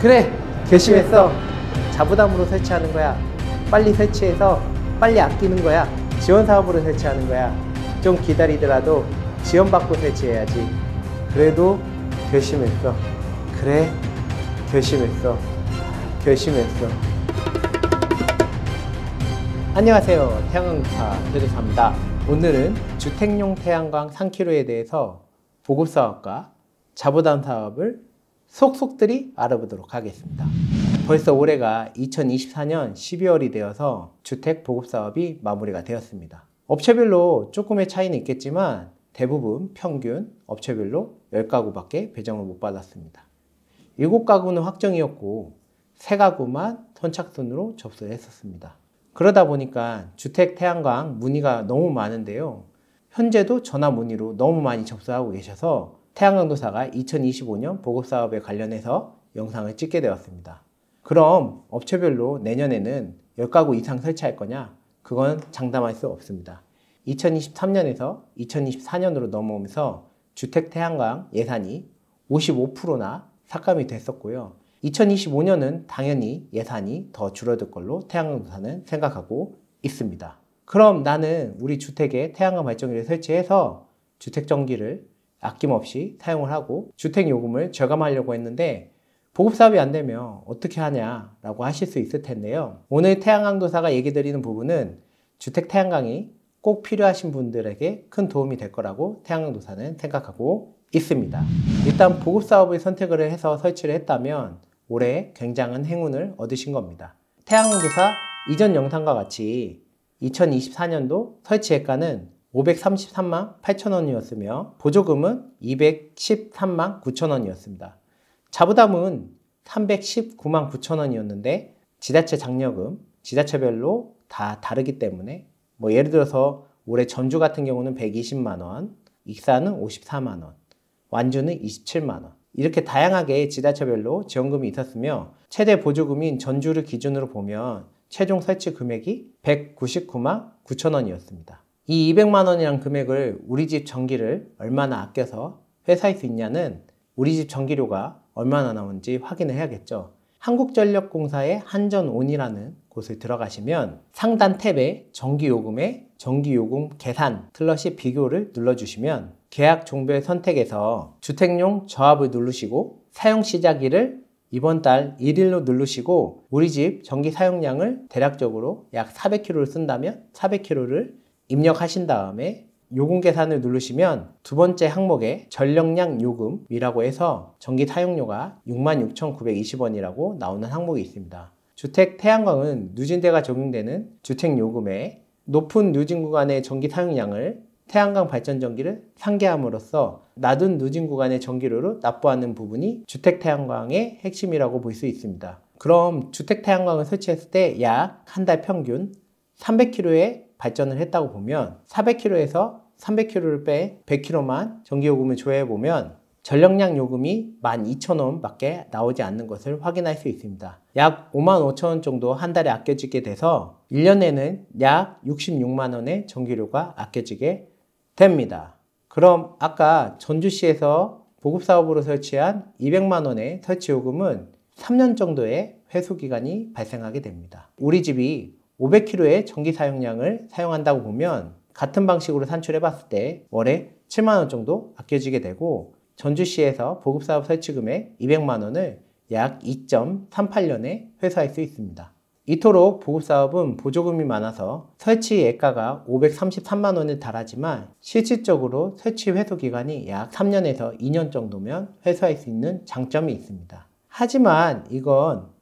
그래, 결심했어. 자부담으로 설치하는 거야. 빨리 설치해서 빨리 아끼는 거야. 지원 사업으로 설치하는 거야. 좀 기다리더라도 지원받고 설치해야지. 그래도 결심했어. 그래, 결심했어. 결심했어. 안녕하세요. 태양광사 대도사입니다. 오늘은 주택용 태양광 3kg에 대해서 보급사업과 자부담 사업을 속속들이 알아보도록 하겠습니다. 벌써 올해가 2024년 12월이 되어서 주택 보급사업이 마무리가 되었습니다. 업체별로 조금의 차이는 있겠지만 대부분 평균 업체별로 10가구밖에 배정을 못 받았습니다. 7가구는 확정이었고 3가구만 선착순으로 접수를 했었습니다. 그러다 보니까 주택 태양광 문의가 너무 많은데요. 현재도 전화 문의로 너무 많이 접수하고 계셔서 태양광도사가 2025년 보급사업에 관련해서 영상을 찍게 되었습니다. 그럼 업체별로 내년에는 10가구 이상 설치할 거냐? 그건 장담할 수 없습니다. 2023년에서 2024년으로 넘어오면서 주택 태양광 예산이 55%나 삭감이 됐었고요. 2025년은 당연히 예산이 더 줄어들 걸로 태양광도사는 생각하고 있습니다. 그럼 나는 우리 주택에 태양광 발전기를 설치해서 주택전기를 아낌없이 사용을 하고 주택요금을 절감하려고 했는데 보급사업이 안 되면 어떻게 하냐라고 하실 수 있을 텐데요. 오늘 태양광도사가 얘기 드리는 부분은 주택 태양광이 꼭 필요하신 분들에게 큰 도움이 될 거라고 태양광도사는 생각하고 있습니다. 일단 보급사업을 선택을 해서 설치를 했다면 올해 굉장한 행운을 얻으신 겁니다. 태양광도사 이전 영상과 같이 2024년도 설치액가는 533만 8천원이었으며 보조금은 213만 9천원이었습니다. 자부담은 319만 9천원이었는데 지자체 장려금, 지자체별로 다 다르기 때문에 예를 들어서 올해 전주 같은 경우는 120만원, 익산은 54만원, 완주는 27만원 이렇게 다양하게 지자체별로 지원금이 있었으며 최대 보조금인 전주를 기준으로 보면 최종 설치 금액이 199만 9천원이었습니다. 이 200만원이란 금액을 우리 집 전기를 얼마나 아껴서 회수할 수 있냐는 우리 집 전기료가 얼마나 나오는지 확인을 해야겠죠. 한국전력공사의 한전온이라는 곳을 들어가시면 상단 탭에 전기요금에 전기요금 계산 슬러시 비교를 눌러주시면 계약 종별 선택에서 주택용 저압을 누르시고 사용 시작일을 이번 달 1일로 누르시고 우리 집 전기 사용량을 대략적으로 약 400kW를 쓴다면 400kW를 입력하신 다음에 요금 계산을 누르시면 두 번째 항목에 전력량 요금이라고 해서 전기 사용료가 66,920원이라고 나오는 항목이 있습니다. 주택 태양광은 누진대가 적용되는 주택 요금에 높은 누진 구간의 전기 사용량을 태양광 발전전기를 상계함으로써 낮은 누진 구간의 전기료를 납부하는 부분이 주택 태양광의 핵심이라고 볼 수 있습니다. 그럼 주택 태양광을 설치했을 때 약 한 달 평균 300kW의 발전을 했다고 보면 400kW에서 300kW를 빼 100kW만 전기요금을 조회해보면 전력량 요금이 12,000원 밖에 나오지 않는 것을 확인할 수 있습니다. 약 55,000원 정도 한 달에 아껴지게 돼서 1년에는 약 66만원의 전기료가 아껴지게 됩니다. 그럼 아까 전주시에서 보급사업으로 설치한 200만원의 설치요금은 3년 정도의 회수기간이 발생하게 됩니다. 우리 집이 500kW의 전기 사용량을 사용한다고 보면 같은 방식으로 산출해 봤을 때 월에 7만원 정도 아껴지게 되고 전주시에서 보급사업 설치금액 200만원을 약 2.38년에 회수할 수 있습니다. 이토록 보급사업은 보조금이 많아서 설치 예가가 533만원에 달하지만 실질적으로 설치 회수 기간이 약 3년에서 2년 정도면 회수할 수 있는 장점이 있습니다. 하지만 이건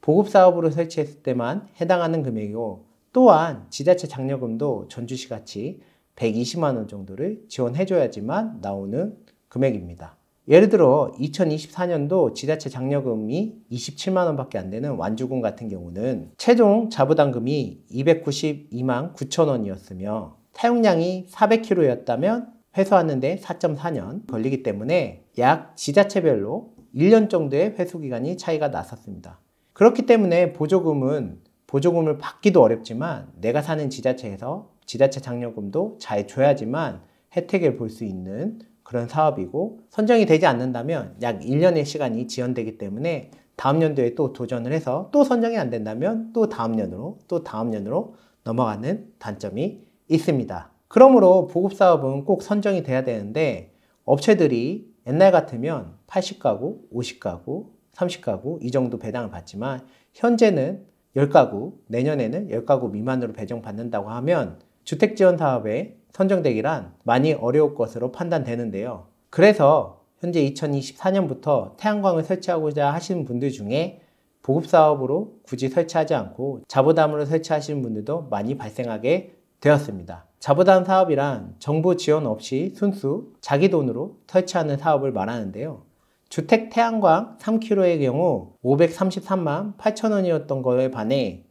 보급사업으로 설치했을 때만 해당하는 금액이고 또한 지자체 장려금도 전주시같이 120만원 정도를 지원해줘야지만 나오는 금액입니다. 예를 들어 2024년도 지자체 장려금이 27만원 밖에 안 되는 완주군 같은 경우는 최종 자부담금이 292만 9천원이었으며 사용량이 400kW였다면 회수하는데 4.4년 걸리기 때문에 약 지자체별로 1년 정도의 회수기간이 차이가 났었습니다. 그렇기 때문에 보조금을 받기도 어렵지만 내가 사는 지자체에서 지자체 장려금도 잘 줘야지만 혜택을 볼 수 있는 그런 사업이고 선정이 되지 않는다면 약 1년의 시간이 지연되기 때문에 다음 연도에 또 도전을 해서 또 선정이 안 된다면 또 다음 년으로 또 다음 년으로 넘어가는 단점이 있습니다. 그러므로 보급사업은 꼭 선정이 돼야 되는데 업체들이 옛날 같으면 80가구, 50가구, 30가구 이 정도 배당을 받지만 현재는 10가구, 내년에는 10가구 미만으로 배정받는다고 하면 주택지원사업에 선정되기란 많이 어려울 것으로 판단되는데요. 그래서 현재 2024년부터 태양광을 설치하고자 하시는 분들 중에 보급사업으로 굳이 설치하지 않고 자부담으로 설치하시는 분들도 많이 발생하게 되었습니다. 자부담 사업이란 정부 지원 없이 순수 자기 돈으로 설치하는 사업을 말하는데요. 주택 태양광 3kg의 경우 533만 8천 원이었던 거에 반해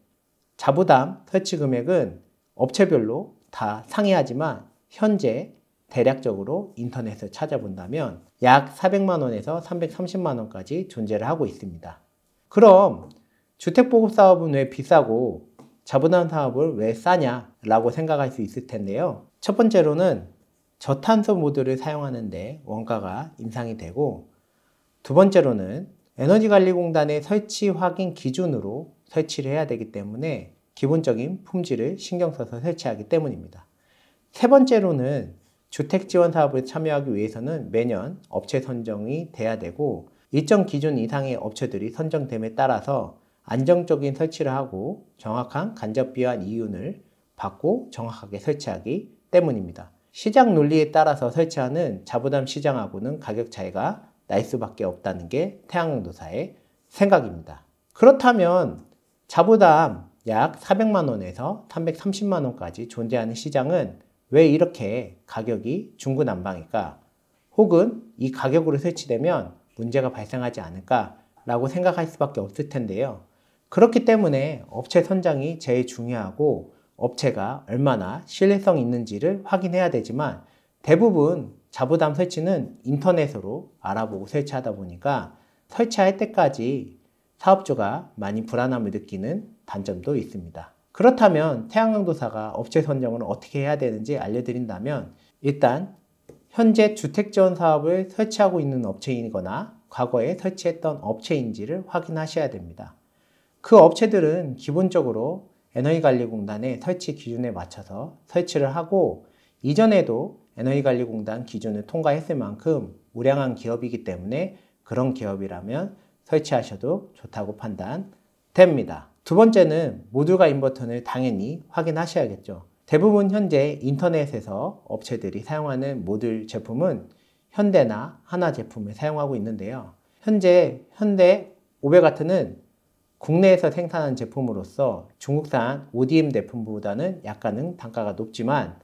자부담 설치 금액은 업체별로 다 상이하지만 현재 대략적으로 인터넷을 찾아본다면 약 400만 원에서 330만 원까지 존재를 하고 있습니다. 그럼 주택보급사업은 왜 비싸고 자부담 사업을 왜 싸냐라고 생각할 수 있을 텐데요. 첫 번째로는 저탄소 모드를 사용하는데 원가가 인상이 되고, 두 번째로는 에너지관리공단의 설치 확인 기준으로 설치를 해야 되기 때문에 기본적인 품질을 신경 써서 설치하기 때문입니다. 세 번째로는 주택지원사업을 참여하기 위해서는 매년 업체 선정이 돼야 되고 일정 기준 이상의 업체들이 선정됨에 따라서 안정적인 설치를 하고 정확한 간접비환 이윤을 받고 정확하게 설치하기 때문입니다. 시장 논리에 따라서 설치하는 자부담 시장하고는 가격 차이가 날 수밖에 없다는 게 태양광도사의 생각입니다. 그렇다면 자부담 약 400만 원에서 330만 원까지 존재하는 시장은 왜 이렇게 가격이 중구난방일까? 혹은 이 가격으로 설치되면 문제가 발생하지 않을까? 라고 생각할 수밖에 없을 텐데요. 그렇기 때문에 업체 선정이 제일 중요하고 업체가 얼마나 신뢰성이 있는지를 확인해야 되지만 대부분 자부담 설치는 인터넷으로 알아보고 설치하다 보니까 설치할 때까지 사업주가 많이 불안함을 느끼는 단점도 있습니다. 그렇다면 태양광도사가 업체 선정을 어떻게 해야 되는지 알려드린다면 일단 현재 주택지원 사업을 설치하고 있는 업체이거나 과거에 설치했던 업체인지를 확인하셔야 됩니다. 그 업체들은 기본적으로 에너지관리공단의 설치 기준에 맞춰서 설치를 하고 이전에도 에너지관리공단 기준을 통과했을 만큼 우량한 기업이기 때문에 그런 기업이라면 설치하셔도 좋다고 판단됩니다. 두 번째는 모듈과 인버터를 당연히 확인하셔야겠죠. 대부분 현재 인터넷에서 업체들이 사용하는 모듈 제품은 현대나 하나 제품을 사용하고 있는데요. 현재 현대 500W는 국내에서 생산한 제품으로서 중국산 ODM 제품보다는 약간은 단가가 높지만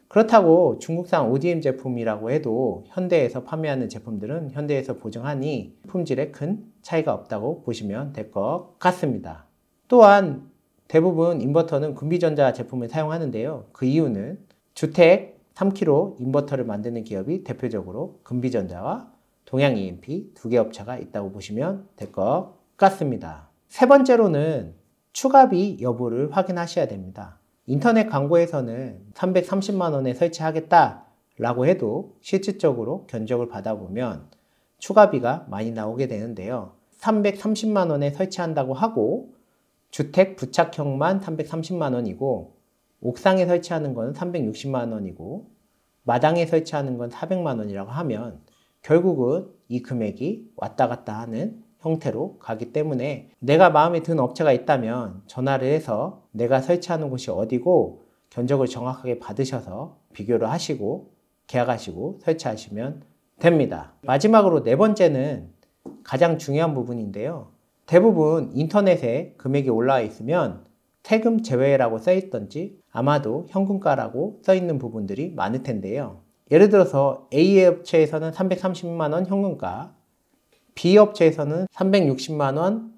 그렇다고 중국산 ODM 제품이라고 해도 현대에서 판매하는 제품들은 현대에서 보증하니 품질에 큰 차이가 없다고 보시면 될 것 같습니다. 또한 대부분 인버터는 금비전자 제품을 사용하는데요. 그 이유는 주택 3kg 인버터를 만드는 기업이 대표적으로 금비전자와 동양 EMP 두 개 업체가 있다고 보시면 될 것 같습니다. 세 번째로는 추가비 여부를 확인하셔야 됩니다. 인터넷 광고에서는 330만 원에 설치하겠다 라고 해도 실질적으로 견적을 받아보면 추가비가 많이 나오게 되는데요. 330만 원에 설치한다고 하고 주택 부착형만 330만 원이고 옥상에 설치하는 건 360만 원이고 마당에 설치하는 건 400만 원이라고 하면 결국은 이 금액이 왔다 갔다 하는 형태로 가기 때문에 내가 마음에 드는 업체가 있다면 전화를 해서 내가 설치하는 곳이 어디고 견적을 정확하게 받으셔서 비교를 하시고 계약하시고 설치하시면 됩니다. 마지막으로 네 번째는 가장 중요한 부분인데요. 대부분 인터넷에 금액이 올라와 있으면 세금 제외라고 써 있던지 아마도 현금가라고 써 있는 부분들이 많을 텐데요. 예를 들어서 A 업체에서는 330만 원 현금가, B 업체에서는 360만 원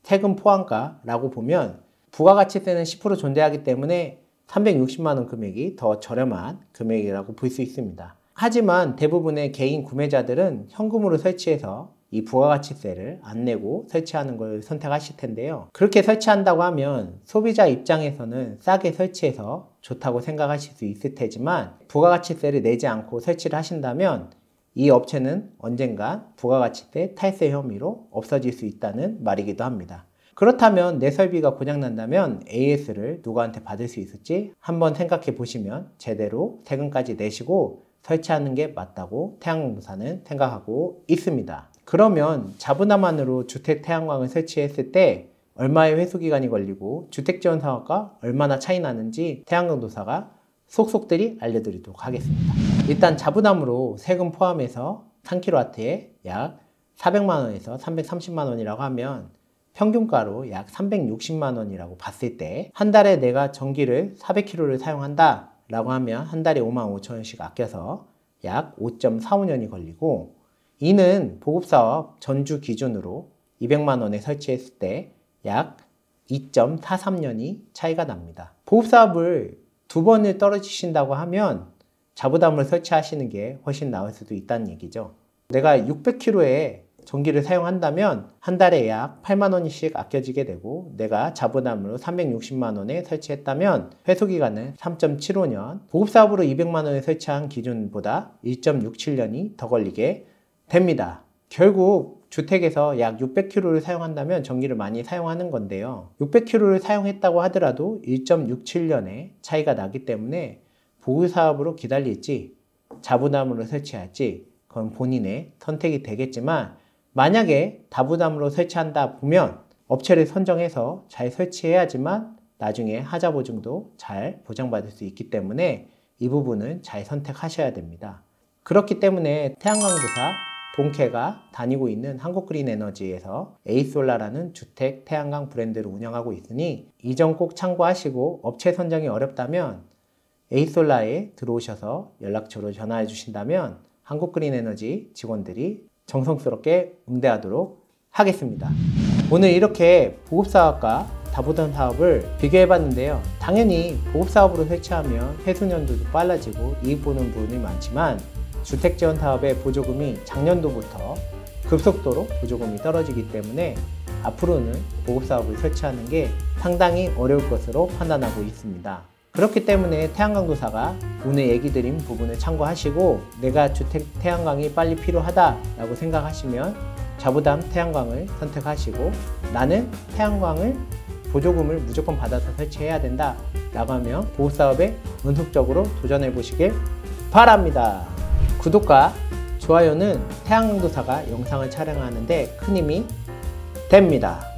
세금 포함가라고 보면 부가가치세는 10% 존재하기 때문에 360만 원 금액이 더 저렴한 금액이라고 볼 수 있습니다. 하지만 대부분의 개인 구매자들은 현금으로 설치해서 이 부가가치세를 안 내고 설치하는 걸 선택하실 텐데요. 그렇게 설치한다고 하면 소비자 입장에서는 싸게 설치해서 좋다고 생각하실 수 있을 테지만 부가가치세를 내지 않고 설치를 하신다면 이 업체는 언젠가 부가가치세 탈세 혐의로 없어질 수 있다는 말이기도 합니다. 그렇다면 내 설비가 고장난다면 AS를 누구한테 받을 수 있을지 한번 생각해 보시면 제대로 세금까지 내시고 설치하는 게 맞다고 태양광부사는 생각하고 있습니다. 그러면 자부담만으로 주택 태양광을 설치했을 때 얼마의 회수기간이 걸리고 주택지원사업과 얼마나 차이 나는지 태양광도사가 속속들이 알려드리도록 하겠습니다. 일단 자부담으로 세금 포함해서 3kW에 약 400만원에서 330만원이라고 하면 평균가로 약 360만원이라고 봤을 때 한 달에 내가 전기를 400kW를 사용한다 라고 하면 한 달에 55,000원씩 아껴서 약 5.45년이 걸리고, 이는 보급사업 전주 기준으로 200만원에 설치했을 때 약 2.43년이 차이가 납니다. 보급사업을 2번을 떨어지신다고 하면 자부담을 설치하시는 게 훨씬 나을 수도 있다는 얘기죠. 내가 600kW에 전기를 사용한다면 한 달에 약 8만원씩 아껴지게 되고, 내가 자부담으로 360만원에 설치했다면 회수기간은 3.75년, 보급사업으로 200만원에 설치한 기준보다 1.67년이 더 걸리게 됩니다. 결국 주택에서 약 600kW를 사용한다면 전기를 많이 사용하는 건데요. 600kW를 사용했다고 하더라도 1.67년의 차이가 나기 때문에 보급사업으로 기다릴지 자부담으로 설치할지 그건 본인의 선택이 되겠지만, 만약에 다부담으로 설치한다 보면 업체를 선정해서 잘 설치해야지만 나중에 하자 보증도 잘 보장받을 수 있기 때문에 이 부분은 잘 선택하셔야 됩니다. 그렇기 때문에 태양광도사 본캐가 다니고 있는 한국그린에너지에서 에이솔라라는 주택 태양광 브랜드를 운영하고 있으니 이 점 꼭 참고하시고, 업체 선정이 어렵다면 에이솔라에 들어오셔서 연락처로 전화해 주신다면 한국그린에너지 직원들이 정성스럽게 응대하도록 하겠습니다. 오늘 이렇게 보급사업과 다부담 사업을 비교해 봤는데요. 당연히 보급사업으로 설치하면 회수년도도 빨라지고 이익 보는 부분이 많지만 주택지원 사업의 보조금이 작년도부터 급속도로 보조금이 떨어지기 때문에 앞으로는 보급사업을 설치하는 게 상당히 어려울 것으로 판단하고 있습니다. 그렇기 때문에 태양광도사가 오늘 얘기 드린 부분을 참고하시고, 내가 주택 태양광이 빨리 필요하다라고 생각하시면 자부담 태양광을 선택하시고, 나는 태양광을 보조금을 무조건 받아서 설치해야 된다 라고 하면 보급사업에 연속적으로 도전해 보시길 바랍니다. 구독과 좋아요는 태양광도사가 영상을 촬영하는데 큰 힘이 됩니다.